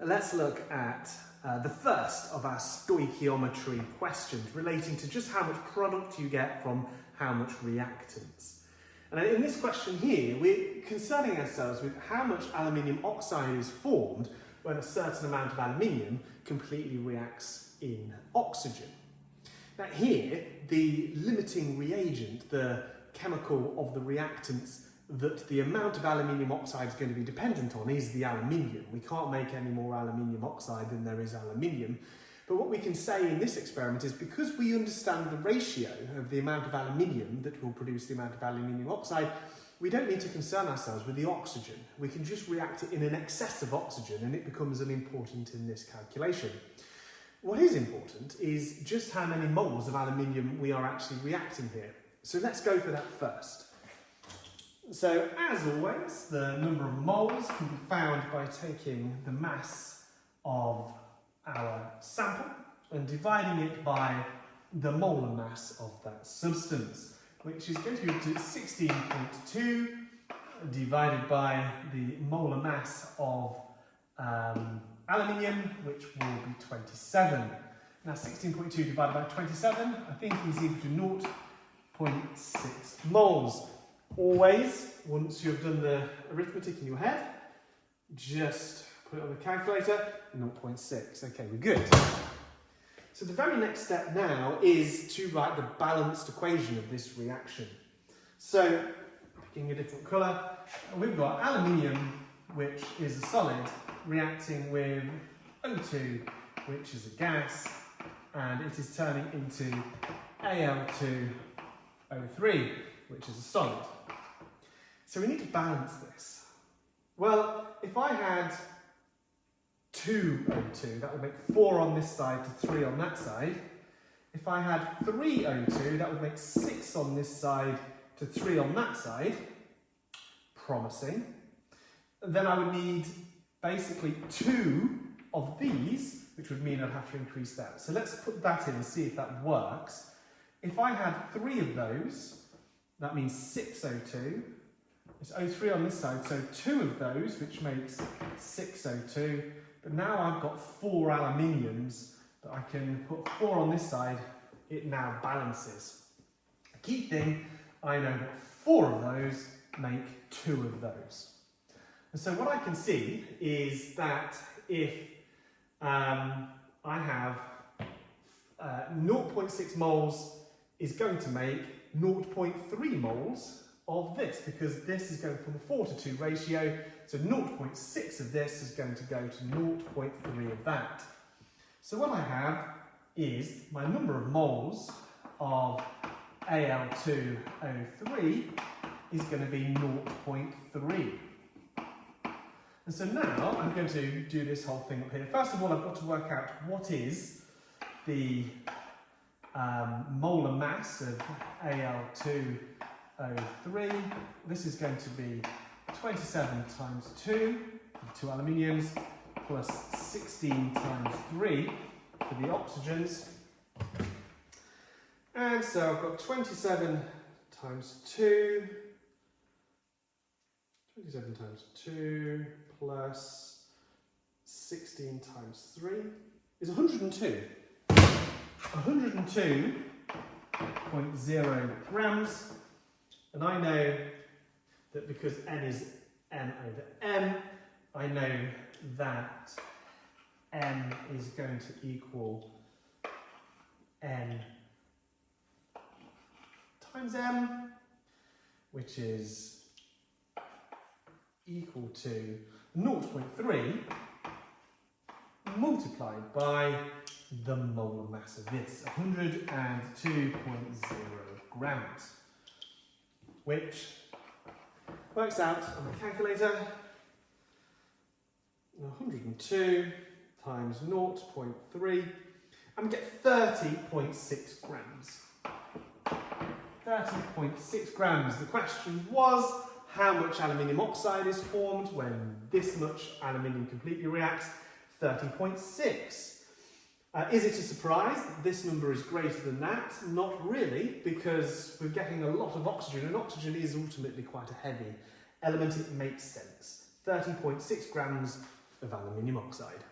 let's look at the first of our stoichiometry questions relating to just how much product you get from how much reactants. And in this question here, we're concerning ourselves with how much aluminium oxide is formed when a certain amount of aluminium completely reacts in oxygen. Now here, the limiting reagent, the chemical of the reactants that the amount of aluminium oxide is going to be dependent on is the aluminium. We can't make any more aluminium oxide than there is aluminium. But what we can say in this experiment is because we understand the ratio of the amount of aluminium that will produce the amount of aluminium oxide, we don't need to concern ourselves with the oxygen. We can just react it in an excess of oxygen and it becomes unimportant in this calculation. What is important is just how many moles of aluminium we are actually reacting here. So let's go for that first. So as always, the number of moles can be found by taking the mass of our sample and dividing it by the molar mass of that substance, which is going to be up to 16.2 divided by the molar mass of aluminium, which will be 27. Now 16.2 divided by 27, I think is equal to 0.6 moles. Always, once you've done the arithmetic in your head, just put it on the calculator, 0.6. Okay, we're good. So the very next step now is to write the balanced equation of this reaction. So, picking a different colour, we've got aluminium, which is a solid, reacting with O2, which is a gas, and it is turning into Al2O3, which is a solid. So we need to balance this. Well, if I had 2 O2, that would make 4 on this side to 3 on that side. If I had 3 O2, that would make 6 on this side to 3 on that side. Promising. And then I would need basically 2 of these, which would mean I'd have to increase that. So let's put that in and see if that works. If I had 3 of those, that means 6 O2. It's O3 on this side, so 2 of those, which makes 6 O2. But now I've got 4 aluminiums that I can put 4 on this side, it now balances. The key thing, I know that 4 of those make 2 of those. And so what I can see is that if I have 0.6 moles is going to make 0.3 moles of this, because this is going from a 4 to 2 ratio, so 0.6 of this is going to go to 0.3 of that. So what I have is my number of moles of Al2O3 is going to be 0.3. And so now I'm going to do this whole thing up here. First of all, I've got to work out what is the molar mass of Al2O3. This is going to be 27 times 2, 2 aluminiums, plus 16 times 3 for the oxygens. And so I've got 27 times 2, 27 times 2 plus 16 times 3 is 102. 102.0 grams. And I know that because N is M over M, I know that M is going to equal N times M, which is equal to 0.3 multiplied by the molar mass of this, 102.0 grams, which works out on the calculator, 102 times 0.3, and we get 30.6 grams. 30.6 grams. The question was, how much aluminium oxide is formed when this much aluminium completely reacts? 30.6. Is it a surprise that this number is greater than that? Not really, because we're getting a lot of oxygen, and oxygen is ultimately quite a heavy element. It makes sense. 30.6 grams of aluminium oxide.